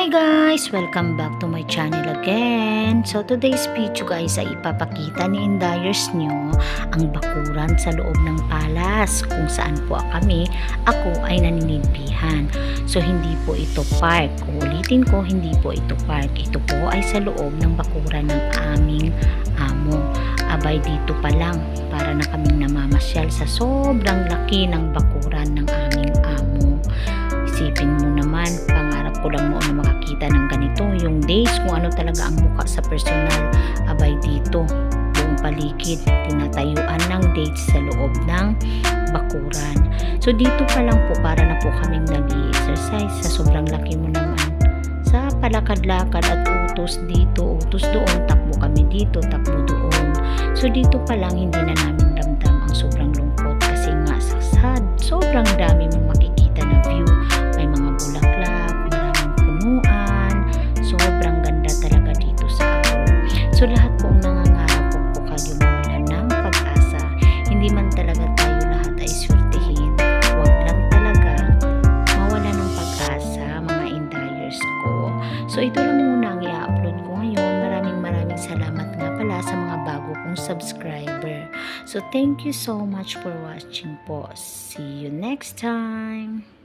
Hi guys! Welcome back to my channel again. So today's video guys ay ipapakita ni Indayers nyo ang bakuran sa loob ng palas kung saan po ako ay naninilbihan. So hindi po ito park. Ulitin ko, hindi po ito park. Ito po ay sa loob ng bakuran ng aming amo. Abay dito pa lang para na kaming namamasyal sa sobrang laki ng bakuran ng aming amo. Isipin mo naman, pangarap ko lang noon na makakita ng ganito, yung days kung ano talaga ang mukha sa personal. Abay dito, buong paligid, tinatayuan ng dates sa loob ng bakuran. So dito pa lang po, para na po kaming nag-i-exercise sa sobrang laki mo naman. Sa palakad-lakad at utos dito, utos doon, takbo kami dito, takbo doon. So dito pa lang, hindi na namin ramdam ang sobrang lungkot kasi nga sa sobrang dami mong makikita na view. May mga bulaklak, maraming punuan, sobrang ganda talaga dito sa abroad. So lahat po ang nangangarap po kayo mawalan ng pag-asa. Hindi man talaga tayo lahat ay swertihin. Huwag lang talaga mawala ng pag-asa, mga Indayers ko. So ito lang muna ang i-upload ko ngayon. Maraming salamat nga pala sa mga bago kong subscriber. So thank you so much for watching po. See you next time.